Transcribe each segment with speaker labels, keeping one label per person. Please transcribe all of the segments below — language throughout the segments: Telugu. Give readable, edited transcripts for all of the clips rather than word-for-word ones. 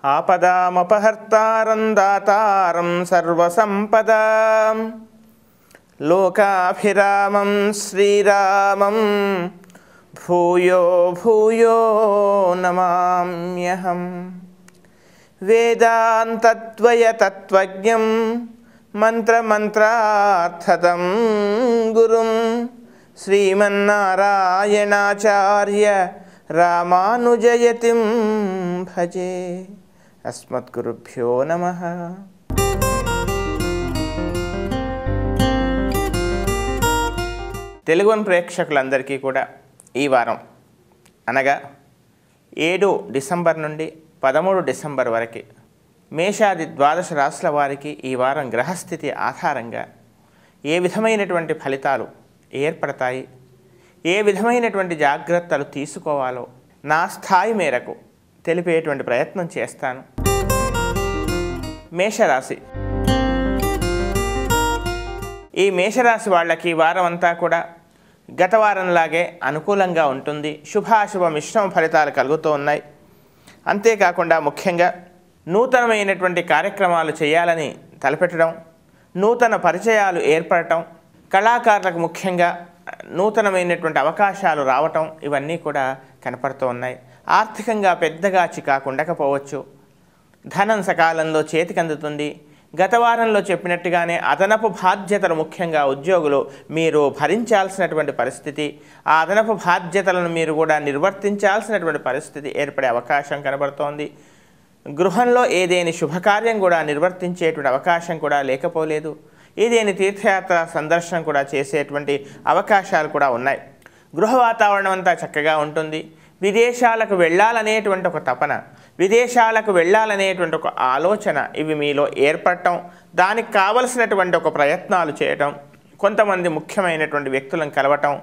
Speaker 1: ఆపదామపహర్తారం దాతారం సర్వసంపదాం లోకాభిరామం శ్రీరామం భూయో భూయో నమామ్యహం. వేదాంతద్వయతత్వజ్ఞం మంత్రమంత్రార్థదం గురుం శ్రీమన్నారాయణాచార్య రామానుజయతిం భజే. అస్మద్గురుభ్యో నమః. తెలుగు ప్రేక్షకులందరికీ కూడా ఈ వారం అనగా 7 డిసెంబర్ నుండి 13 డిసెంబర్ వరకు మేషాది ద్వాదశ రాశుల వారికి ఈ వారం గ్రహస్థితి ఆధారంగా ఏ విధమైనటువంటి ఫలితాలు ఏర్పడతాయి, ఏ విధమైనటువంటి జాగ్రత్తలు తీసుకోవాలో నా స్థాయి మేరకు తెలిపేటువంటి ప్రయత్నం చేస్తాను. మేషరాశి. ఈ మేషరాశి వాళ్ళకి ఈ వారం అంతా కూడా గత వారంలాగే అనుకూలంగా ఉంటుంది. శుభాశుభ మిశ్రమ ఫలితాలు కలుగుతూ ఉన్నాయి. అంతేకాకుండా ముఖ్యంగా నూతనమైనటువంటి కార్యక్రమాలు చేయాలని తలపెట్టడం, నూతన పరిచయాలు ఏర్పడటం, కళాకారులకు ముఖ్యంగా నూతనమైనటువంటి అవకాశాలు రావటం ఇవన్నీ కూడా కనపడుతూ ఉన్నాయి. ఆర్థికంగా పెద్దగా చికాకు ఉండకపోవచ్చు. ధనం సకాలంలో చేతికి అందుతుంది. గత వారంలో చెప్పినట్టుగానే అదనపు బాధ్యతలు ముఖ్యంగా ఉద్యోగులు మీరు భరించాల్సినటువంటి పరిస్థితి, ఆ అదనపు బాధ్యతలను మీరు కూడా నిర్వర్తించాల్సినటువంటి పరిస్థితి ఏర్పడే అవకాశం కనబడుతోంది. గృహంలో ఏదేని శుభకార్యం కూడా నిర్వర్తించేటువంటి అవకాశం కూడా లేకపోలేదు. ఏదేని తీర్థయాత్ర సందర్శనం కూడా చేసేటువంటి అవకాశాలు కూడా ఉన్నాయి. గృహ వాతావరణం అంతా చక్కగా ఉంటుంది. విదేశాలకు వెళ్ళాలనేటువంటి ఒక తపన, విదేశాలకు వెళ్ళాలనేటువంటి ఒక ఆలోచన ఇవి మీలో ఏర్పడటం, దానికి కావలసినటువంటి ఒక ప్రయత్నాలు చేయటం, కొంతమంది ముఖ్యమైనటువంటి వ్యక్తులను కలవటం,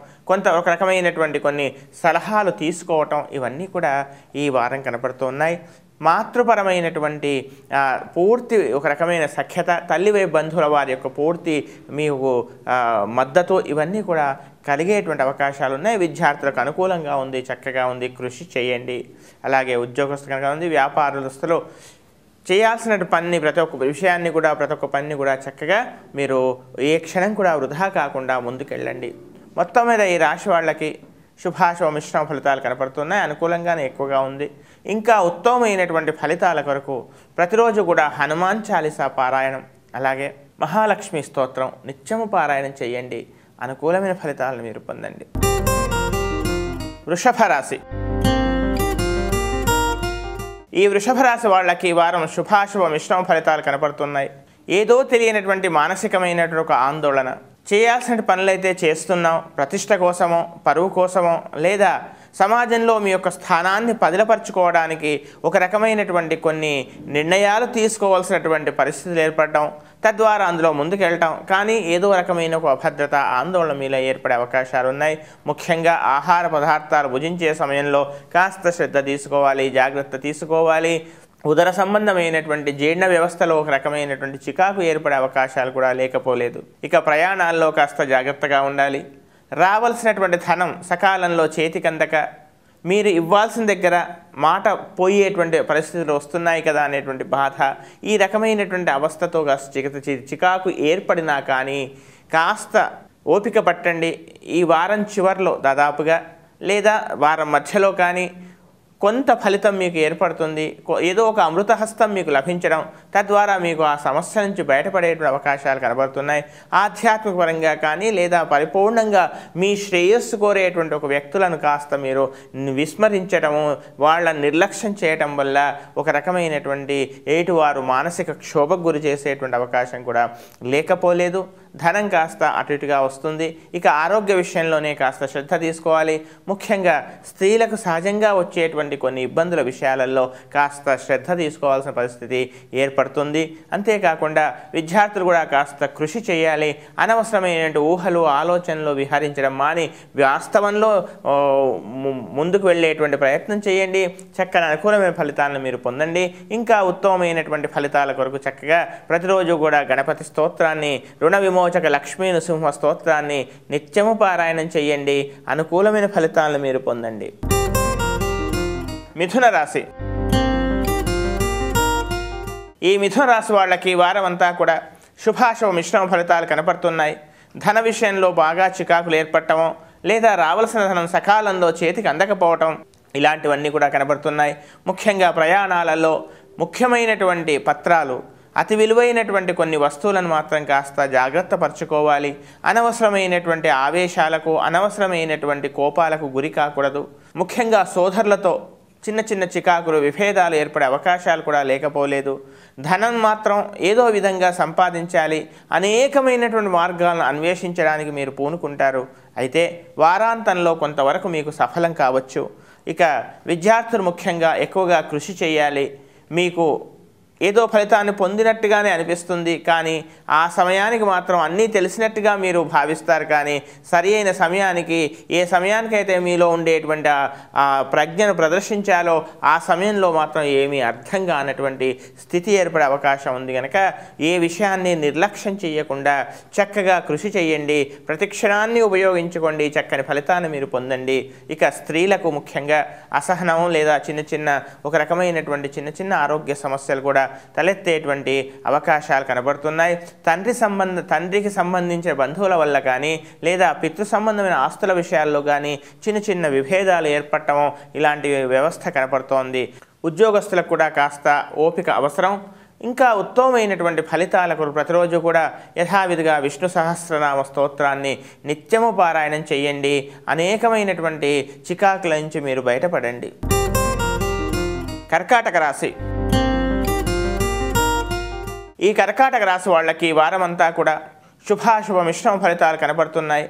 Speaker 1: ఒక రకమైనటువంటి కొన్ని సలహాలు తీసుకోవటం ఇవన్నీ కూడా ఈ వారం కనపడుతూ ఉన్నాయి. మాతృపరమైనటువంటి పూర్తి ఒక రకమైన సఖ్యత, తల్లివైపు బంధువుల వారి యొక్క పూర్తి మీకు మద్దతు ఇవన్నీ కూడా కలిగేటువంటి అవకాశాలు ఉన్నాయి. విద్యార్థులకు అనుకూలంగా ఉంది, చక్కగా ఉంది, కృషి చేయండి. అలాగే ఉద్యోగస్తులుగా ఉంది. వ్యాపారస్తులు చేయాల్సిన పని ప్రతి ఒక్క విషయాన్ని కూడా ప్రతి ఒక్క పనిని కూడా చక్కగా మీరు ఏ క్షణం కూడా వృధా కాకుండా ముందుకెళ్ళండి. మొత్తం మీద ఈ రాశి వాళ్ళకి శుభాశుభ మిశ్రమ ఫలితాలు కనపడుతున్నాయి. అనుకూలంగానే ఎక్కువగా ఉంది. ఇంకా ఉత్తమమైనటువంటి ఫలితాల కొరకు ప్రతిరోజు కూడా హనుమాన్ చాలీసా పారాయణం, అలాగే మహాలక్ష్మి స్తోత్రం నిత్యము పారాయణం చేయండి. అనుకూలమైన ఫలితాలను మీరు పొందండి. వృషభ రాశి. ఈ వృషభ రాశి వాళ్ళకి ఈ వారం శుభాశుభ మిశ్రమ ఫలితాలు కనపడుతున్నాయి. ఏదో తెలియనటువంటి మానసికమైనటువంటి ఒక ఆందోళన, చేయాల్సిన పనులైతే చేస్తున్నాం, ప్రతిష్ట కోసమో పరువు కోసమో లేదా సమాజంలో మీ యొక్క స్థానాన్ని పదిలపరచుకోవడానికి ఒక రకమైనటువంటి కొన్ని నిర్ణయాలు తీసుకోవాల్సినటువంటి పరిస్థితులు ఏర్పడటం, తద్వారా అందులో ముందుకెళ్ళటం, కానీ ఏదో రకమైన ఒక అభద్రత, ఆందోళన మీలో ఏర్పడే అవకాశాలు ఉన్నాయి. ముఖ్యంగా ఆహార పదార్థాలు భుజించే సమయంలో కాస్త శ్రద్ధ తీసుకోవాలి, జాగ్రత్త తీసుకోవాలి. ఉదర సంబంధమైనటువంటి జీర్ణ వ్యవస్థలో ఒక రకమైనటువంటి చికాకు ఏర్పడే అవకాశాలు కూడా లేకపోలేదు. ఇక ప్రయాణాల్లో కాస్త జాగ్రత్తగా ఉండాలి. రావాల్సినటువంటి ధనం సకాలంలో చేతికందక మీరు ఇవ్వాల్సిన దగ్గర మాట పోయేటువంటి పరిస్థితులు వస్తున్నాయి కదా అనేటువంటి బాధ, ఈ రకమైనటువంటి అవస్థతో కాస్త చికాకు ఏర్పడినా కానీ కాస్త ఓపిక పట్టండి. ఈ వారం చివరిలో దాదాపుగా లేదా వారం మధ్యలో కానీ కొంత ఫలితం మీకు ఏర్పడుతుంది. ఏదో ఒక అమృతహస్తం మీకు లభించడం, తద్వారా మీకు ఆ సమస్య నుంచి బయటపడేటువంటి అవకాశాలు కనబడుతున్నాయి. ఆధ్యాత్మిక పరంగా కానీ లేదా పరిపూర్ణంగా మీ శ్రేయస్సు కోరేటువంటి ఒక వ్యక్తులను కాస్త మీరు విస్మరించడము, వాళ్ళని నిర్లక్ష్యం చేయటం వల్ల ఒక రకమైనటువంటి ఏటువారు మానసిక క్షోభకు గురి చేసేటువంటి అవకాశం కూడా లేకపోలేదు. ధనం కాస్త అటు ఇటుగా వస్తుంది. ఇక ఆరోగ్య విషయంలోనే కాస్త శ్రద్ధ తీసుకోవాలి. ముఖ్యంగా స్త్రీలకు సహజంగా వచ్చేటువంటి కొన్ని ఇబ్బందుల విషయాలలో కాస్త శ్రద్ధ తీసుకోవాల్సిన పరిస్థితి ఏర్పడుతుంది. అంతేకాకుండా విద్యార్థులు కూడా కాస్త కృషి చేయాలి. అనవసరమైన ఊహలు ఆలోచనలు విహరించడం మాని వాస్తవంలో ముందుకు వెళ్ళేటువంటి ప్రయత్నం చేయండి. చక్కని అనుకూలమైన ఫలితాలను మీరు పొందండి. ఇంకా ఉత్తమమైనటువంటి ఫలితాల కొరకు చక్కగా ప్రతిరోజు కూడా గణపతి స్తోత్రాన్ని, రుణ విమోచక లక్ష్మీ నృసింహ స్తోత్రాన్ని నిత్యము పారాయణం చేయండి. అనుకూలమైన ఫలితాలను మీరు పొందండి. మిథున రాశి. ఈ మిథున రాశి వాళ్ళకి ఈ వారం అంతా కూడా శుభాశుభ మిశ్రమ ఫలితాలు కనపడుతున్నాయి. ధన విషయంలో బాగా చికాకులు ఏర్పడటమో లేదా రావాల్సిన ధనం సకాలంలో చేతికి అందకపోవటం ఇలాంటివన్నీ కూడా కనబడుతున్నాయి. ముఖ్యంగా ప్రయాణాలలో ముఖ్యమైనటువంటి పత్రాలు, అతి విలువైనటువంటి కొన్ని వస్తువులను మాత్రం కాస్త జాగ్రత్త పరచుకోవాలి. అనవసరమైనటువంటి ఆవేశాలకు, అనవసరమైనటువంటి కోపాలకు గురి కాకూడదు. ముఖ్యంగా సోదరులతో చిన్న చిన్న చికాకులు, విభేదాలు ఏర్పడే అవకాశాలు కూడా లేకపోలేదు. ధనం మాత్రం ఏదో విధంగా సంపాదించాలి, అనేకమైనటువంటి మార్గాలను అన్వేషించడానికి మీరు పూనుకుంటారు. అయితే వారాంతంలో కొంతవరకు మీకు సఫలం కావచ్చు. ఇక విద్యార్థులు ముఖ్యంగా ఎక్కువగా కృషి చేయాలి. మీకు ఏదో ఫలితాన్ని పొందినట్టుగానే అనిపిస్తుంది, కానీ ఆ సమయానికి మాత్రం అన్నీ తెలిసినట్టుగా మీరు భావిస్తారు. కానీ సరి అయిన సమయానికి, ఏ సమయానికైతే మీలో ఉండేటువంటి ఆ ప్రజ్ఞను ప్రదర్శించాలో ఆ సమయంలో మాత్రం ఏమీ అర్థం కానటువంటి స్థితి ఏర్పడే అవకాశం ఉంది. కనుక ఏ విషయాన్ని నిర్లక్ష్యం చేయకుండా చక్కగా కృషి చేయండి, ప్రతి క్షణాన్ని ఉపయోగించుకోండి, చక్కని ఫలితాన్ని మీరు పొందండి. ఇక స్త్రీలకు ముఖ్యంగా అసహనం లేదా ఒక రకమైనటువంటి చిన్న చిన్న ఆరోగ్య సమస్యలు కూడా తలెత్తేటువంటి అవకాశాలు కనబడుతున్నాయి. తండ్రికి సంబంధించిన బంధువుల వల్ల కానీ లేదా పితృ సంబంధమైన ఆస్తుల విషయాల్లో కానీ చిన్న విభేదాలు ఏర్పడటము ఇలాంటి వ్యవస్థ కనపడుతోంది. ఉద్యోగస్తులకు కూడా కాస్త ఓపిక అవసరం. ఇంకా ఉత్తమమైనటువంటి ఫలితాలకు ప్రతిరోజు కూడా యథావిధిగా విష్ణు సహస్రనామ స్తోత్రాన్ని నిత్యము పారాయణం చేయండి. అనేకమైనటువంటి చికాకుల నుంచి మీరు బయటపడండి. కర్కాటక రాశి. ఈ కర్కాటక రాశి వాళ్ళకి ఈ వారం అంతా కూడా శుభాశుభ మిశ్రమ ఫలితాలు కనబడుతున్నాయి.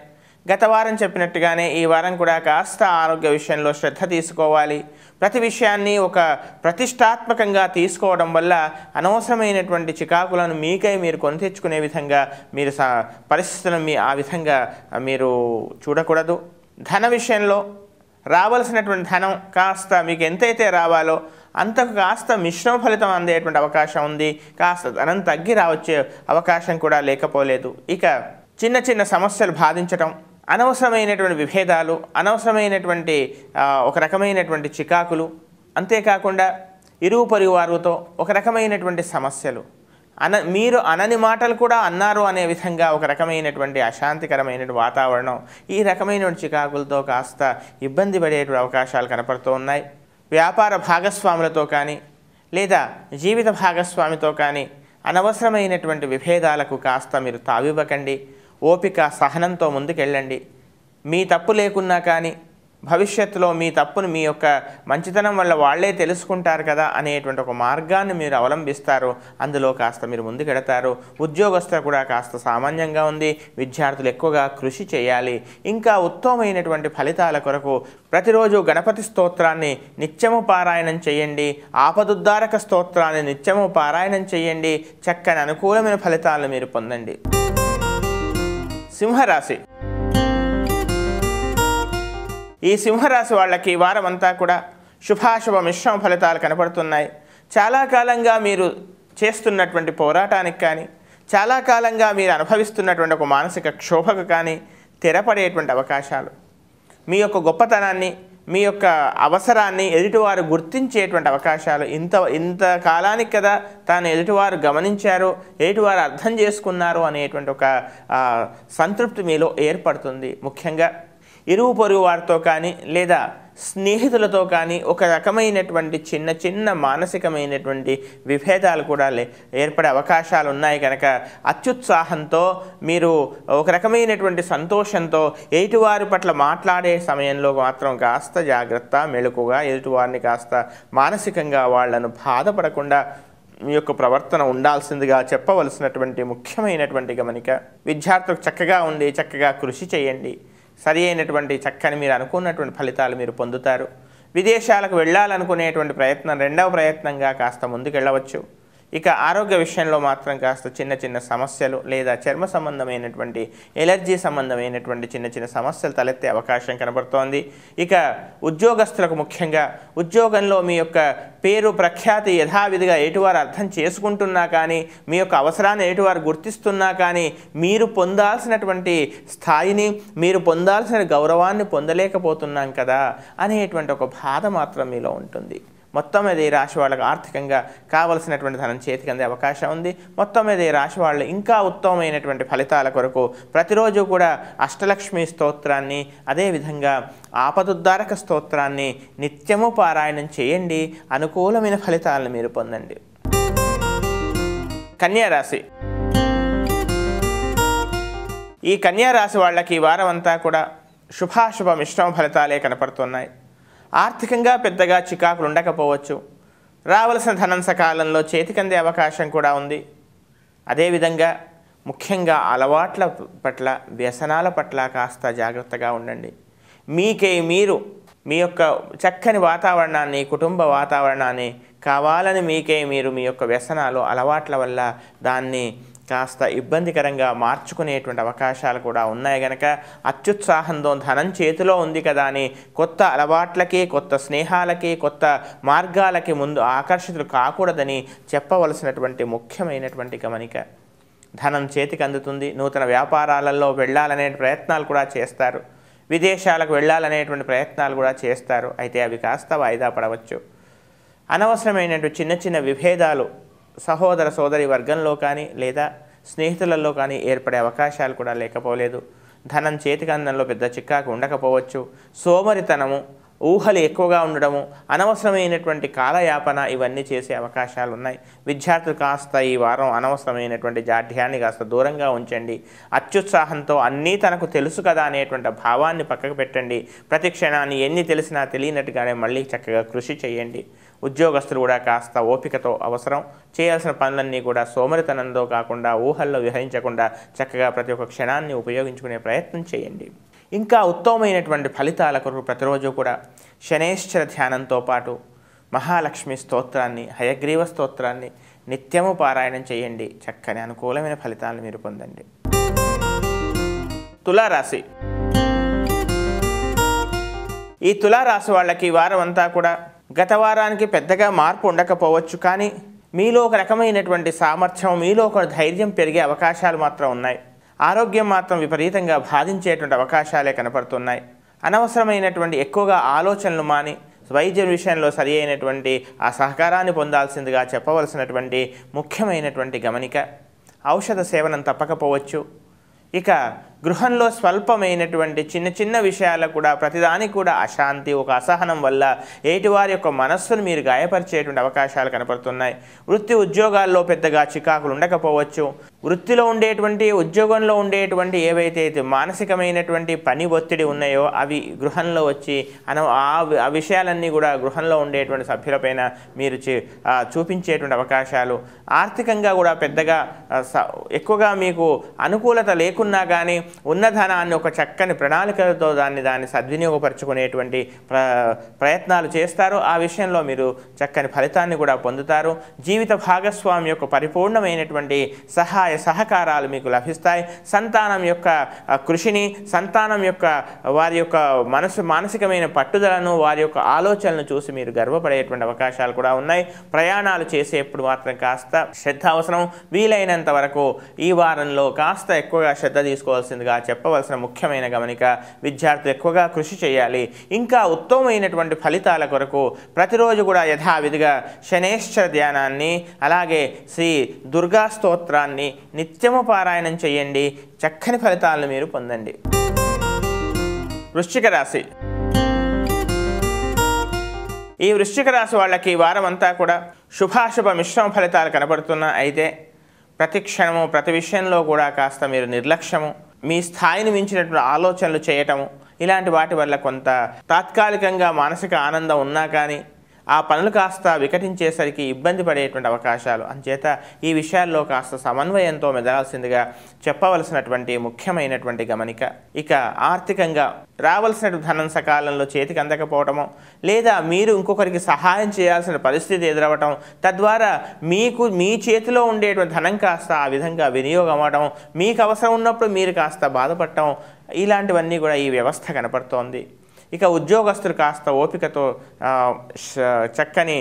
Speaker 1: గత వారం చెప్పినట్టుగానే ఈ వారం కూడా కాస్త ఆరోగ్య విషయంలో శ్రద్ధ తీసుకోవాలి. ప్రతి విషయాన్ని ఒక ప్రతిష్టాత్మకంగా తీసుకోవడం వల్ల అనవసరమైనటువంటి చికాకులను మీకై మీరు కొని తెచ్చుకునే విధంగా మీరు పరిస్థితులను ఆ విధంగా మీరు చూడకూడదు. ధన విషయంలో రావాల్సినటువంటి ధనం కాస్త మీకు ఎంతైతే రావాలో అంతకు కాస్త మిశ్రమ ఫలితం అందేటువంటి అవకాశం ఉంది. కాస్త ధనం తగ్గి రావచ్చే అవకాశం కూడా లేకపోలేదు. ఇక చిన్న సమస్యలు బాధించటం, అనవసరమైనటువంటి విభేదాలు, అనవసరమైనటువంటి ఒక రకమైనటువంటి చికాకులు, అంతేకాకుండా ఇరుగు పొరుగు వారితో ఒక రకమైనటువంటి సమస్యలు, మీరు అనని మాటలు కూడా అన్నారు అనే విధంగా ఒక రకమైనటువంటి అశాంతికరమైనటువంటి వాతావరణం, ఈ రకమైనటువంటి చికాకులతో కాస్త ఇబ్బంది పడేటువంటి అవకాశాలు కనపడుతూ ఉన్నాయి. వ్యాపార భాగస్వాములతో కానీ లేదా జీవిత భాగస్వామితో కానీ అనవసరమైనటువంటి విభేదాలకు కాస్త మీరు తావివ్వకండి. ఓపిక, సహనంతో ముందుకెళ్ళండి. మీ తప్పు లేకున్నా కానీ భవిష్యత్తులో మీ తప్పును మీ యొక్క మంచితనం వల్ల వాళ్లే తెలుసుకుంటారు కదా అనేటువంటి ఒక మార్గాన్ని మీరు అవలంబిస్తారు. అందులో కాస్త మీరు ముందుకెడతారు. ఉద్యోగస్తులు కూడా కాస్త సామాన్యంగా ఉంది. విద్యార్థులు ఎక్కువగా కృషి చేయాలి. ఇంకా ఉత్తమమైనటువంటి ఫలితాల కొరకు ప్రతిరోజు గణపతి స్తోత్రాన్ని నిత్యము పారాయణం చేయండి. ఆపదుద్ధారక స్తోత్రాన్ని నిత్యము పారాయణం చేయండి. చక్కని అనుకూలమైన ఫలితాలను మీరు పొందండి. సింహరాశి. ఈ సింహరాశి వాళ్ళకి ఈ వారం అంతా కూడా శుభాశుభ మిశ్రమ ఫలితాలు కనపడుతున్నాయి. చాలా కాలంగా మీరు చేస్తున్నటువంటి పోరాటానికి కానీ, చాలా కాలంగా మీరు అనుభవిస్తున్నటువంటి ఒక మానసిక క్షోభకు కానీ తెరపడేటువంటి అవకాశాలు, మీ యొక్క గొప్పతనాన్ని, మీ యొక్క అవసరాన్ని ఎదుటివారు గుర్తించేటువంటి అవకాశాలు, ఇంత కాలానికి కదా తాను ఎదుటివారు గమనించారు, ఎదుటివారు అర్థం చేసుకున్నారు అనేటువంటి ఒక సంతృప్తి మీలో ఏర్పడుతుంది. ముఖ్యంగా ఇరుగు పొరుగు వారితో కానీ లేదా స్నేహితులతో కానీ ఒక రకమైనటువంటి చిన్న మానసికమైనటువంటి విభేదాలు కూడా ఏర్పడే అవకాశాలు ఉన్నాయి. కనుక అత్యుత్సాహంతో మీరు ఒక రకమైనటువంటి సంతోషంతో ఎదుటివారి పట్ల మాట్లాడే సమయంలో మాత్రం కాస్త జాగ్రత్త, మెళకుగా ఎదుటివారిని కాస్త మానసికంగా వాళ్లను బాధపడకుండా మీ యొక్క ప్రవర్తన ఉండాల్సిందిగా చెప్పవలసినటువంటి ముఖ్యమైనటువంటి గమనిక. విద్యార్థులకు చక్కగా ఉండి చక్కగా కృషి చేయండి. సరి అయినటువంటి చక్కని మీరు అనుకున్నటువంటి ఫలితాలు మీరు పొందుతారు. విదేశాలకు వెళ్ళాలనుకునేటువంటి ప్రయత్నం రెండవ ప్రయత్నంగా కాస్త ముందుకెళ్ళవచ్చు. ఇక ఆరోగ్య విషయంలో మాత్రం కాస్త చిన్న సమస్యలు లేదా చర్మ సంబంధమైనటువంటి ఎలర్జీ సంబంధమైనటువంటి చిన్న సమస్యలు తలెత్తే అవకాశం కనబడుతోంది. ఇక ఉద్యోగస్తులకు ముఖ్యంగా ఉద్యోగంలో మీ యొక్క పేరు ప్రఖ్యాతి యథావిధిగా ఎటువారు అర్థం చేసుకుంటున్నా కానీ, మీ యొక్క అవసరాన్ని ఎటువారు గుర్తిస్తున్నా కానీ మీరు పొందాల్సినటువంటి స్థాయిని, మీరు పొందాల్సిన గౌరవాన్ని పొందలేకపోతున్నాం కదా అనేటువంటి ఒక బాధ మాత్రం మీలో ఉంటుంది. మొత్తం మీద ఈ రాశి వాళ్ళకి ఆర్థికంగా కావలసినటువంటి ధనం చేతికి అందే అవకాశం ఉంది. మొత్తం మీద ఈ రాశి వాళ్ళు ఇంకా ఉత్తమమైనటువంటి ఫలితాల కొరకు ప్రతిరోజు కూడా అష్టలక్ష్మి స్తోత్రాన్ని, అదేవిధంగా ఆపదుద్ధారక స్తోత్రాన్ని నిత్యము పారాయణం చేయండి. అనుకూలమైన ఫలితాలను మీరు పొందండి. కన్యా రాశి. ఈ కన్యా రాశి వాళ్ళకి ఈ వారం అంతా కూడా శుభాశుభ మిశ్రమ ఫలితాలే కనపడుతున్నాయి. ఆర్థికంగా పెద్దగా చికాకులు ఉండకపోవచ్చు. రావలసిన ధనం సకాలంలో చేతికందే అవకాశం కూడా ఉంది. అదేవిధంగా ముఖ్యంగా అలవాట్ల పట్ల, వ్యసనాల పట్ల కాస్త జాగ్రత్తగా ఉండండి. మీరు మీ యొక్క చక్కని వాతావరణాన్ని, కుటుంబ వాతావరణాన్ని కావాలని మీరు మీ యొక్క వ్యసనాలు, అలవాట్ల వల్ల దాన్ని కాస్త ఇబ్బందికరంగా మార్చుకునేటువంటి అవకాశాలు కూడా ఉన్నాయి కనుక అత్యుత్సాహంతో ధనం చేతిలో ఉంది కదా అని కొత్త అలవాట్లకి, కొత్త స్నేహాలకి, కొత్త మార్గాలకి ముందు ఆకర్షితులు కాకూడదని చెప్పవలసినటువంటి ముఖ్యమైనటువంటి గమనిక. ధనం చేతికి అందుతుంది. నూతన వ్యాపారాలలో వెళ్ళాలనే ప్రయత్నాలు కూడా చేస్తారు. విదేశాలకు వెళ్ళాలనేటువంటి ప్రయత్నాలు కూడా చేస్తారు. అయితే అవి కాస్త వాయిదా పడవచ్చు. అనవసరమైనటువంటి చిన్న చిన్న విభేదాలు సహోదర సోదరి వర్గంలో కానీ లేదా స్నేహితులలో కానీ ఏర్పడే అవకాశాలు కూడా లేకపోలేదు. ధనం చేతికి అందంలో పెద్ద చిక్కాకు ఉండకపోవచ్చు. సోమరితనము, ఊహలు ఎక్కువగా ఉండడము, అనవసరమైనటువంటి కాలయాపన ఇవన్నీ చేసే అవకాశాలు ఉన్నాయి. విద్యార్థులు కాస్త ఈ వారం అనవసరమైనటువంటి జాఢ్యాన్ని కాస్త దూరంగా ఉంచండి. అత్యుత్సాహంతో అన్నీ తనకు తెలుసు కదా అనేటువంటి భావాన్ని పక్కకు పెట్టండి. ప్రతి క్షణాన్ని ఎన్ని తెలిసినా తెలియనట్టుగానే మళ్ళీ చక్కగా కృషి చేయండి. ఉద్యోగస్తులు కూడా కాస్త ఓపికతో అవసరం. చేయాల్సిన పనులన్నీ కూడా సోమరితనంతో కాకుండా, ఊహల్లో విహరించకుండా చక్కగా ప్రతి ఒక్క క్షణాన్ని ఉపయోగించుకునే ప్రయత్నం చేయండి. ఇంకా ఉత్తమమైనటువంటి ఫలితాల కొరకు ప్రతిరోజు కూడా శనేశ్వర ధ్యానంతో పాటు మహాలక్ష్మి స్తోత్రాన్ని, హయగ్రీవ స్తోత్రాన్ని నిత్యము పారాయణం చేయండి. చక్కని అనుకూలమైన ఫలితాలను మీరు పొందండి. తులారాశి. ఈ తులారాశి వాళ్ళకి ఈ వారం అంతా కూడా గత వారానికి పెద్దగా మార్పు ఉండకపోవచ్చు, కానీ మీలో ఒక రకమైనటువంటి సామర్థ్యం, మీలో ఒక ధైర్యం పెరిగే అవకాశాలు మాత్రం ఉన్నాయి. ఆరోగ్యం మాత్రం విపరీతంగా బాధించేటువంటి అవకాశాలే కనపడుతున్నాయి. అనవసరమైనటువంటి ఎక్కువగా ఆలోచనలు మాని వైద్య విషయంలో సరి అయినటువంటి ఆ సహకారాన్ని పొందాల్సిందిగా చెప్పవలసినటువంటి ముఖ్యమైనటువంటి గమనిక. ఔషధ సేవనం తప్పకపోవచ్చు. ఇక గృహంలో స్వల్పమైనటువంటి చిన్న చిన్న విషయాలకు కూడా ప్రతిదానికి కూడా అశాంతి, ఒక అసహనం వల్ల ఎదుటివారి యొక్క మనస్సును మీరు గాయపరిచేటువంటి అవకాశాలు కనపడుతున్నాయి. వృత్తి ఉద్యోగాల్లో పెద్దగా చికాకులు ఉండకపోవచ్చు. వృత్తిలో ఉండేటువంటి, ఉద్యోగంలో ఉండేటువంటి ఏవైతే మానసికమైనటువంటి పని ఒత్తిడి ఉన్నాయో అవి గృహంలో వచ్చి ఆ విషయాలన్నీ కూడా గృహంలో ఉండేటువంటి సభ్యులపైన మీరు చూపించేటువంటి అవకాశాలు. ఆర్థికంగా కూడా పెద్దగా ఎక్కువగా మీకు అనుకూలత లేకున్నా కానీ ఉన్న ధనాన్ని ఒక చక్కని ప్రణాళికలతో దాన్ని సద్వినియోగపరచుకునేటువంటి ప్రయత్నాలు చేస్తారు. ఆ విషయంలో మీరు చక్కని ఫలితాన్ని కూడా పొందుతారు. జీవిత భాగస్వామి యొక్క పరిపూర్ణమైనటువంటి సహాయ సహకారాలు మీకు లభిస్తాయి. సంతానం యొక్క కృషిని, సంతానం యొక్క వారి యొక్క మానసికమైన పట్టుదలను, వారి యొక్క ఆలోచనలను చూసి మీరు గర్వపడేటువంటి అవకాశాలు కూడా ఉన్నాయి. ప్రయాణాలు చేసేప్పుడు మాత్రం కాస్త శ్రద్ధ అవసరం. వీలైనంత వరకు ఈ వారంలో కాస్త ఎక్కువగా శ్రద్ధ తీసుకోవాల్సిందిగా చెప్పవలసిన ముఖ్యమైన గమనిక. విద్యార్థులు ఎక్కువగా కృషి చేయాలి. ఇంకా ఉత్తమమైనటువంటి ఫలితాల కొరకు ప్రతిరోజు కూడా యథావిధిగా శనేశ్వర ధ్యానాన్ని, అలాగే శ్రీ దుర్గా స్తోత్రాన్ని నిత్యము పారాయణం చేయండి. చక్కని ఫలితాలను మీరు పొందండి. వృశ్చిక రాశి. ఈ వృశ్చిక రాశి వాళ్ళకి ఈ వారం అంతా కూడా శుభాశుభ మిశ్రమ ఫలితాలు కనబడుతున్నాయి. అయితే ప్రతి క్షణము, ప్రతి విషయంలో కూడా కాస్త మీరు నిర్లక్ష్యము, మీ స్థాయిని మించినటువంటి ఆలోచనలు చేయటము, ఇలాంటి వాటి వల్ల కొంత తాత్కాలికంగా మానసిక ఆనందం ఉన్నా కానీ ఆ పనులు కాస్త వికటించేసరికి ఇబ్బంది పడేటువంటి అవకాశాలు. అంచేత ఈ విషయాల్లో కాస్త సమన్వయంతో మెదలాల్సిందిగా చెప్పవలసినటువంటి ముఖ్యమైనటువంటి గమనిక. ఇక ఆర్థికంగా రావాల్సిన ధనం సకాలంలో చేతికి అందకపోవటము, లేదా మీరు ఇంకొకరికి సహాయం చేయాల్సిన పరిస్థితి ఎదురవటం, తద్వారా మీ చేతిలో ఉండేటువంటి ధనం కాస్త ఆ విధంగా వినియోగం అవ్వడం, మీకు అవసరం ఉన్నప్పుడు మీరు కాస్త బాధపడటం, ఇలాంటివన్నీ కూడా ఈ వ్యవస్థ కనపడుతోంది. ఇక ఉద్యోగస్తులు కాస్త ఓపికతో చక్కని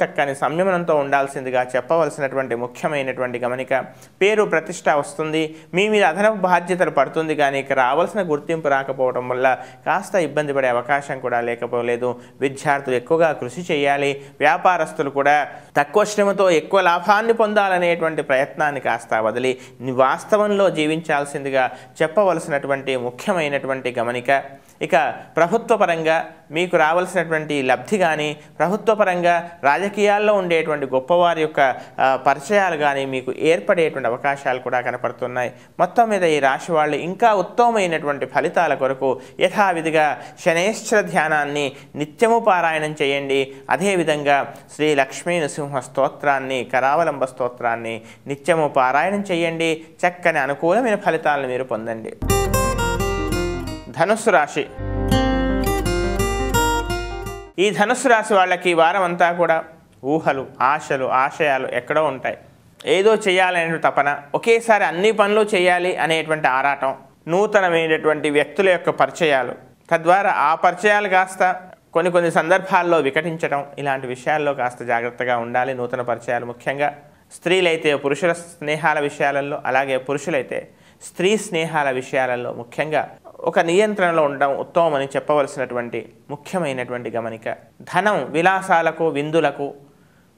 Speaker 1: చక్కని సంయమనంతో ఉండాల్సిందిగా చెప్పవలసినటువంటి ముఖ్యమైనటువంటి గమనిక. పేరు ప్రతిష్ట వస్తుంది, మీ మీద అదనపు బాధ్యతలు పడుతుంది, కానీ ఇక రావాల్సిన గుర్తింపు రాకపోవడం వల్ల కాస్త ఇబ్బంది పడే అవకాశం కూడా లేకపోలేదు. విద్యార్థులు ఎక్కువగా కృషి చేయాలి. వ్యాపారస్తులు కూడా తక్కువ శ్రమతో ఎక్కువ లాభాన్ని పొందాలనేటువంటి ప్రయత్నాన్ని కాస్త వదిలి వాస్తవంలో జీవించాల్సిందిగా చెప్పవలసినటువంటి ముఖ్యమైనటువంటి గమనిక. ఇక ప్రభుత్వపరంగా మీకు రావాల్సినటువంటి లబ్ధి కానీ, ప్రభుత్వపరంగా రాజకీయాల్లో ఉండేటువంటి గొప్పవారి యొక్క పరిచయాలు కానీ మీకు ఏర్పడేటువంటి అవకాశాలు కూడా కనపడుతున్నాయి. మొత్తం మీద ఈ రాశి వాళ్ళు ఇంకా ఉత్తమమైనటువంటి ఫలితాల కొరకు యథావిధిగా శనేశ్వర ధ్యానాన్ని నిత్యము పారాయణం చేయండి. అదేవిధంగా శ్రీ లక్ష్మీ నృసింహ స్తోత్రాన్ని, కరావలంబ స్తోత్రాన్ని నిత్యము పారాయణం చేయండి. చక్కని అనుకూలమైన ఫలితాలను మీరు పొందండి. ధనుస్సు రాశి. ఈ ధనుస్సు రాశి వాళ్ళకి ఈ వారం అంతా కూడా ఊహలు, ఆశలు, ఆశయాలు ఎక్కడో ఉంటాయి. ఏదో చేయాలనే తపన, ఒకేసారి అన్ని పనులు చేయాలి అనేటువంటి ఆరాటం, నూతనమైనటువంటి వ్యక్తుల యొక్క పరిచయాలు, తద్వారా ఆ పరిచయాలు కాస్త కొన్ని సందర్భాల్లో వికటించడం, ఇలాంటి విషయాల్లో కాస్త జాగ్రత్తగా ఉండాలి. నూతన పరిచయాలు ముఖ్యంగా స్త్రీలైతే పురుషుల స్నేహాల విషయాలలో, అలాగే పురుషులైతే స్త్రీ స్నేహాల విషయాలలో ముఖ్యంగా ఒక నియంత్రణలో ఉండడం ఉత్తమమని చెప్పవలసినటువంటి ముఖ్యమైనటువంటి గమనిక. ధనం విలాసాలకు, విందులకు,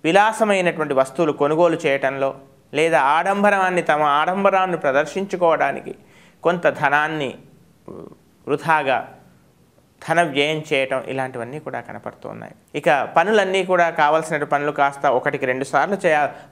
Speaker 1: విలాసమైనటువంటి వస్తువులు కొనుగోలు చేయటంలో, లేదా తమ ఆడంబరాన్ని ప్రదర్శించుకోవడానికి కొంత ధనాన్ని వృధాగా ధన వ్యయం చేయటం, ఇలాంటివన్నీ కూడా కనపడుతున్నాయి. ఇక పనులన్నీ కూడా కావాల్సిన పనులు కాస్త 1-2 సార్లు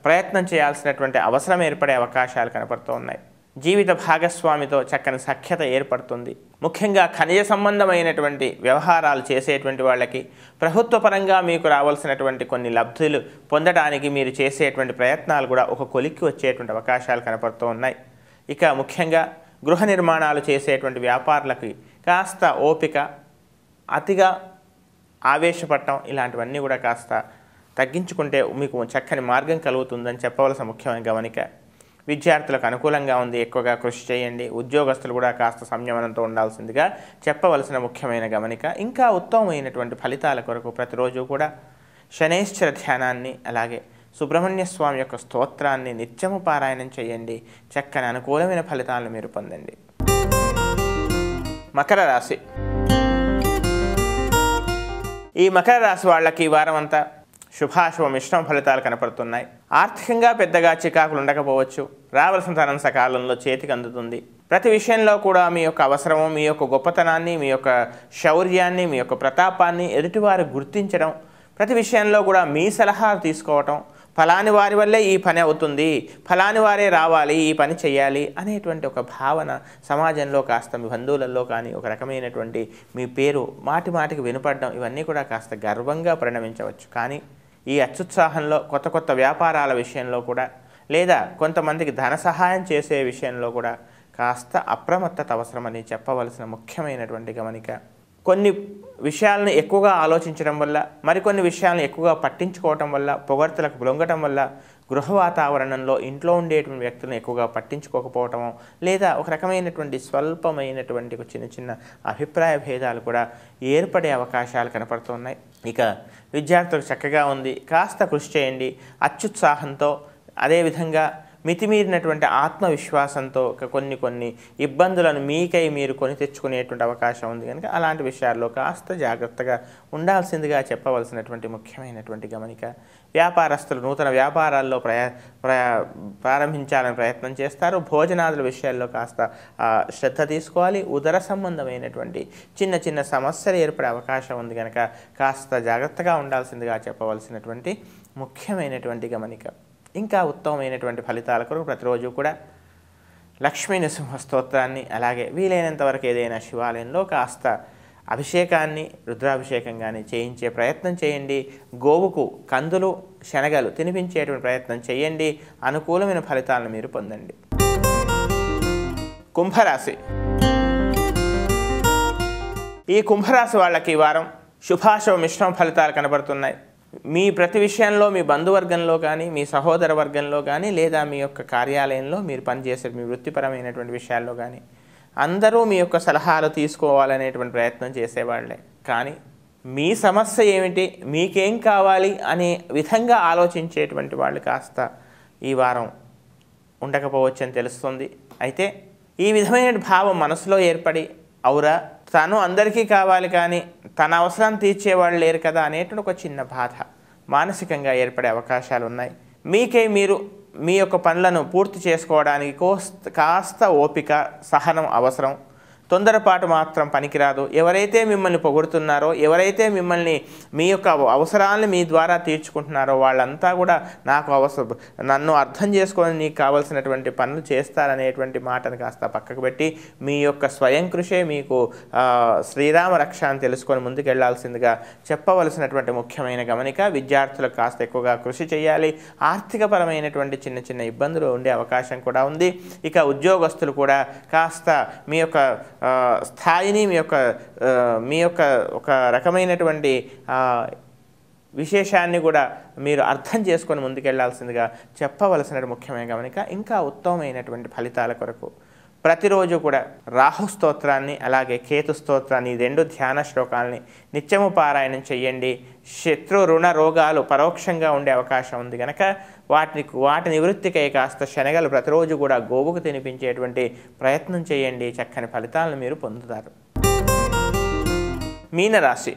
Speaker 1: ప్రయత్నం చేయాల్సినటువంటి అవసరం ఏర్పడే అవకాశాలు కనపడుతున్నాయి. జీవిత భాగస్వామితో చక్కని సఖ్యత ఏర్పడుతుంది. ముఖ్యంగా ఖనిజ సంబంధమైనటువంటి వ్యవహారాలు చేసేటువంటి వాళ్ళకి ప్రభుత్వపరంగా మీకు రావాల్సినటువంటి కొన్ని లబ్ధులు పొందడానికి మీరు చేసేటువంటి ప్రయత్నాలు కూడా ఒక కొలిక్కి వచ్చేటువంటి అవకాశాలు కనపడుతూ ఉన్నాయి. ఇక ముఖ్యంగా గృహ నిర్మాణాలు చేసేటువంటి వ్యాపారులకి కాస్త ఓపిక, అతిగా ఆవేశపడటం, ఇలాంటివన్నీ కూడా కాస్త తగ్గించుకుంటే మీకు చక్కని మార్గం కలుగుతుందని చెప్పవలసిన ముఖ్యమైన గమనిక. విద్యార్థులకు అనుకూలంగా ఉంది, ఎక్కువగా కృషి చేయండి. ఉద్యోగస్తులు కూడా కాస్త సంయమనంతో ఉండాల్సిందిగా చెప్పవలసిన ముఖ్యమైన గమనిక. ఇంకా ఉత్తమమైనటువంటి ఫలితాల కొరకు ప్రతిరోజు కూడా శనేశ్వర ధ్యానాన్ని, అలాగే సుబ్రహ్మణ్య స్వామి యొక్క స్తోత్రాన్ని నిత్యము పారాయణం చేయండి. చక్కని అనుకూలమైన ఫలితాలను మీరు పొందండి. మకర రాశి. ఈ మకర రాశి వాళ్ళకి ఈ వారం అంతా శుభాశుభ మిశ్రమ ఫలితాలు కనపడుతున్నాయి. ఆర్థికంగా పెద్దగా చికాకులు ఉండకపోవచ్చు. రావాల్సిన ధనం సకాలంలో చేతికి అందుతుంది. ప్రతి విషయంలో కూడా మీ యొక్క అవసరము, మీ యొక్క గొప్పతనాన్ని, మీ యొక్క శౌర్యాన్ని, మీ యొక్క ప్రతాపాన్ని ఎదుటివారు గుర్తించడం, ప్రతి విషయంలో కూడా మీ సలహాలు తీసుకోవటం, ఫలాని వారి వల్లే ఈ పని అవుతుంది, ఫలాని వారే రావాలి, ఈ పని చేయాలి అనేటువంటి ఒక భావన సమాజంలో కాస్త మీ బంధువులలో కానీ ఒక రకమైనటువంటి మీ పేరు మాటి మాటికి వినపడడం, ఇవన్నీ కూడా కాస్త గర్వంగా పరిణమించవచ్చు. కానీ ఈ అత్యుత్సాహంలో కొత్త వ్యాపారాల విషయంలో కూడా, లేదా కొంతమందికి ధన సహాయం చేసే విషయంలో కూడా కాస్త అప్రమత్తత అవసరమని చెప్పవలసిన ముఖ్యమైనటువంటి గమనిక. కొన్ని విషయాలను ఎక్కువగా ఆలోచించడం వల్ల, మరికొన్ని విషయాలను ఎక్కువగా పట్టించుకోవటం వల్ల, పొగడ్తలకు లొంగటం వల్ల గృహ వాతావరణంలో ఇంట్లో ఉండేటువంటి వ్యక్తులను ఎక్కువగా పట్టించుకోకపోవటము, లేదా ఒక రకమైనటువంటి స్వల్పమైనటువంటి చిన్న అభిప్రాయ భేదాలు కూడా ఏర్పడే అవకాశాలు కనపడుతున్నాయి. ఇక విద్యార్థులకు చక్కగా ఉంది, కాస్త కృషి చేయండి. అత్యుత్సాహంతో, అదేవిధంగా మితిమీరినటువంటి ఆత్మవిశ్వాసంతో కొన్ని ఇబ్బందులను మీకై మీరు కొని తెచ్చుకునేటువంటి అవకాశం ఉంది. కనుక అలాంటి విషయాల్లో కాస్త జాగ్రత్తగా ఉండాల్సిందిగా చెప్పవలసినటువంటి ముఖ్యమైనటువంటి గమనిక. వ్యాపారస్తులు నూతన వ్యాపారాల్లో ప్రారంభించాలని ప్రయత్నం చేస్తారు. భోజనాదుల విషయాల్లో కాస్త శ్రద్ధ తీసుకోవాలి. ఉదర సంబంధమైనటువంటి చిన్న సమస్యలు ఏర్పడే అవకాశం ఉంది కనుక కాస్త జాగ్రత్తగా ఉండాల్సిందిగా చెప్పవలసినటువంటి ముఖ్యమైనటువంటి గమనిక. ఇంకా ఉత్తమమైనటువంటి ఫలితాల కొరకు ప్రతిరోజు కూడా లక్ష్మీ నృసింహ స్తోత్రాన్ని, అలాగే వీలైనంత వరకు ఏదైనా శివాలయంలో కాస్త అభిషేకాన్ని, రుద్రాభిషేకం కానీ చేయించే ప్రయత్నం చేయండి. గోవుకు కందులు, శనగలు తినిపించేటువంటి ప్రయత్నం చేయండి. అనుకూలమైన ఫలితాలను మీరు పొందండి. కుంభరాశి. ఈ కుంభరాశి వాళ్ళకి ఈ వారం శుభాశుభ మిశ్రమ ఫలితాలు కనబడుతున్నాయి. మీ ప్రతి విషయంలో, మీ బంధువర్గంలో కానీ, మీ సహోదర వర్గంలో కానీ, లేదా మీ యొక్క కార్యాలయంలో మీరు పనిచేసే మీ వృత్తిపరమైనటువంటి విషయాల్లో కానీ అందరూ మీ యొక్క సలహాలు తీసుకోవాలనేటువంటి ప్రయత్నం చేసేవాళ్ళే. కానీ మీ సమస్య ఏమిటి, మీకేం కావాలి అనే విధంగా ఆలోచించేటువంటి వాళ్ళు కాస్త ఈ వారం ఉండకపోవచ్చని తెలుస్తుంది. అయితే ఈ విధమైన భావం మనసులో ఏర్పడి, అవురా తను అందరికీ కావాలి కానీ తన అవసరాన్ని తీర్చేవాళ్ళు లేరు కదా అనేటువంటి ఒక చిన్న బాధ మానసికంగా ఏర్పడే అవకాశాలు ఉన్నాయి. మీకే మీరు మీ యొక్క పనులను పూర్తి చేసుకోవడానికి కాస్త ఓపిక, సహనం అవసరం. తొందరపాటు మాత్రం పనికిరాదు. ఎవరైతే మిమ్మల్ని పొగుడుతున్నారో, ఎవరైతే మిమ్మల్ని మీ యొక్క అవసరాలను మీ ద్వారా తీర్చుకుంటున్నారో వాళ్ళంతా కూడా నన్ను అర్థం చేసుకొని నీకు కావాల్సినటువంటి పనులు చేస్తారనేటువంటి మాటను కాస్త పక్కకు పెట్టి మీ యొక్క స్వయం కృషే మీకు శ్రీరామ రక్ష అని తెలుసుకొని ముందుకెళ్లాల్సిందిగా చెప్పవలసినటువంటి ముఖ్యమైన గమనిక. విద్యార్థులకు కాస్త ఎక్కువగా కృషి చేయాలి. ఆర్థికపరమైనటువంటి చిన్న చిన్న ఇబ్బందులు ఉండే అవకాశం కూడా ఉంది. ఇక ఉద్యోగస్తులు కూడా కాస్త మీ యొక్క స్థాయిని, మీ యొక్క ఒక రకమైనటువంటి విశేషాన్ని కూడా మీరు అర్థం చేసుకొని ముందుకెళ్లాల్సిందిగా చెప్పవలసిన ముఖ్యమైన గమనిక. ఇంకా ఉత్తమమైనటువంటి ఫలితాల కొరకు ప్రతిరోజు కూడా రాహు స్తోత్రాన్ని అలాగే కేతు స్తోత్రాన్ని, ఈ 2 ధ్యాన శ్లోకాలని నిత్యము పారాయణం చెయ్యండి. శత్రు రుణ రోగాలు పరోక్షంగా ఉండే అవకాశం ఉంది కనుక వాటి నివృత్తికై కాస్త శనగలు ప్రతిరోజు కూడా గోవుకు తినిపించేటువంటి ప్రయత్నం చేయండి. చక్కని ఫలితాలను మీరు పొందుతారు. మీనరాశి.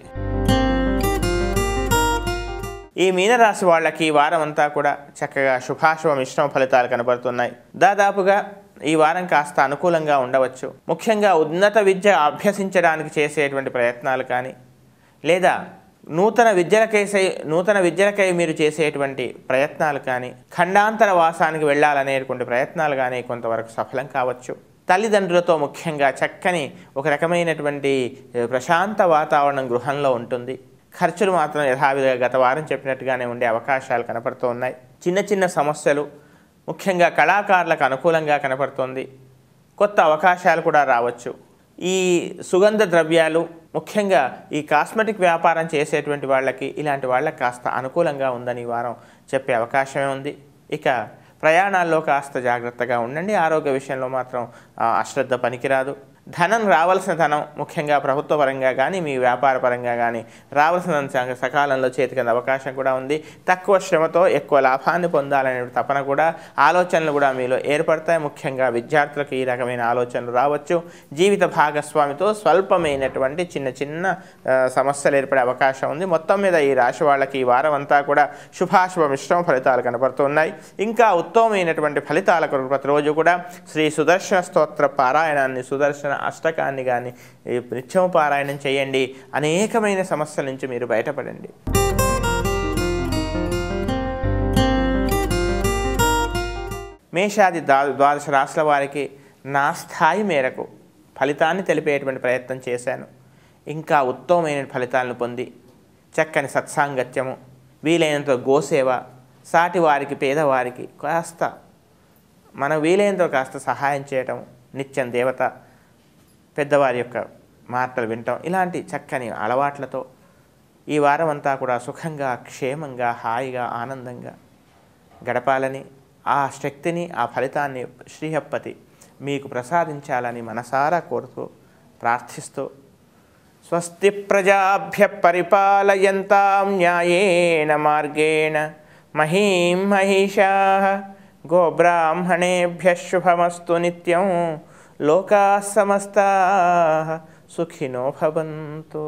Speaker 1: ఈ మీనరాశి వాళ్ళకి ఈ వారం అంతా కూడా చక్కగా శుభాశుభ మిశ్రమ ఫలితాలు కనబడుతున్నాయి. దాదాపుగా ఈ వారం కాస్త అనుకూలంగా ఉండవచ్చు. ముఖ్యంగా ఉన్నత విద్య అభ్యసించడానికి చేసేటువంటి ప్రయత్నాలు కానీ, లేదా నూతన విద్యలకై మీరు చేసేటువంటి ప్రయత్నాలు కానీ, ఖండాంతర వాసానికి వెళ్ళాలనేటువంటి ప్రయత్నాలు కానీ కొంతవరకు సఫలం కావచ్చు. తల్లిదండ్రులతో ముఖ్యంగా చక్కని ఒక రకమైనటువంటి ప్రశాంత వాతావరణం గృహంలో ఉంటుంది. ఖర్చులు మాత్రం యథావిధిగా గత వారం చెప్పినట్టుగానే ఉండే అవకాశాలు కనపడుతూ ఉన్నాయి. చిన్న చిన్న సమస్యలు ముఖ్యంగా కళాకారులకు అనుకూలంగా కనపడుతోంది. కొత్త అవకాశాలు కూడా రావచ్చు. ఈ సుగంధ ద్రవ్యాలు, ముఖ్యంగా ఈ కాస్మెటిక్ వ్యాపారం చేసేటువంటి వాళ్ళకి, ఇలాంటి వాళ్ళకి కాస్త అనుకూలంగా ఉందని ఈ వారం చెప్పే అవకాశమే ఉంది. ఇక ప్రయాణాల్లో కాస్త జాగ్రత్తగా ఉండండి. ఆరోగ్య విషయంలో మాత్రం అశ్రద్ధ పనికిరాదు. ధనం రావాల్సిన ధనం ముఖ్యంగా ప్రభుత్వ పరంగా కానీ మీ వ్యాపార పరంగా కానీ రావాల్సిన సకాలంలో చేతికి అవకాశం కూడా ఉంది. తక్కువ శ్రమతో ఎక్కువ లాభాన్ని పొందాలనే తపన కూడా, ఆలోచనలు కూడా మీలో ఏర్పడతాయి. ముఖ్యంగా విద్యార్థులకు ఈ రకమైన ఆలోచనలు రావచ్చు. జీవిత భాగస్వామితో స్వల్పమైనటువంటి చిన్న చిన్న సమస్యలు ఏర్పడే అవకాశం ఉంది. మొత్తం మీద ఈ రాశి వాళ్ళకి ఈ వారం అంతా కూడా శుభాశుభ మిశ్రమ ఫలితాలు కనబడుతున్నాయి. ఇంకా ఉత్తమమైనటువంటి ఫలితాల కొరకు ప్రతిరోజు కూడా శ్రీ సుదర్శన స్తోత్ర పారాయణాన్ని, సుదర్శన అష్టకాన్ని కానీ నిత్యం పారాయణం చేయండి. అనేకమైన సమస్యల నుంచి మీరు బయటపడండి. మేషాది 12 రాశుల వారికి నా స్థాయి మేరకు ఫలితాన్ని తెలిపేటువంటి ప్రయత్నం చేశాను. ఇంకా ఉత్తమమైన ఫలితాలను పొంది చక్కని సత్సాంగత్యము, వీలైనంత గోసేవ, సాటి వారికి పేదవారికి కాస్త వీలైనంత కాస్త సహాయం చేయటం, నిత్యం దేవత పెద్దవారి యొక్క మాటలు వినటం, ఇలాంటి చక్కని అలవాట్లతో ఈ వారం అంతా కూడా సుఖంగా, క్షేమంగా, హాయిగా, ఆనందంగా గడపాలని, ఆ శక్తిని, ఆ ఫలితాన్ని శ్రీహప్పతి మీకు ప్రసాదించాలని మనసారా కోరుతూ ప్రార్థిస్తూ, స్వస్తి ప్రజాభ్య పరిపాలయంతాం న్యాయేన మార్గేణ మహీం మహిషాః గోబ్రాహ్మణేభ్యః శుభమస్తు నిత్యం లోకాః సమస్తాః సుఖినో భవంతు.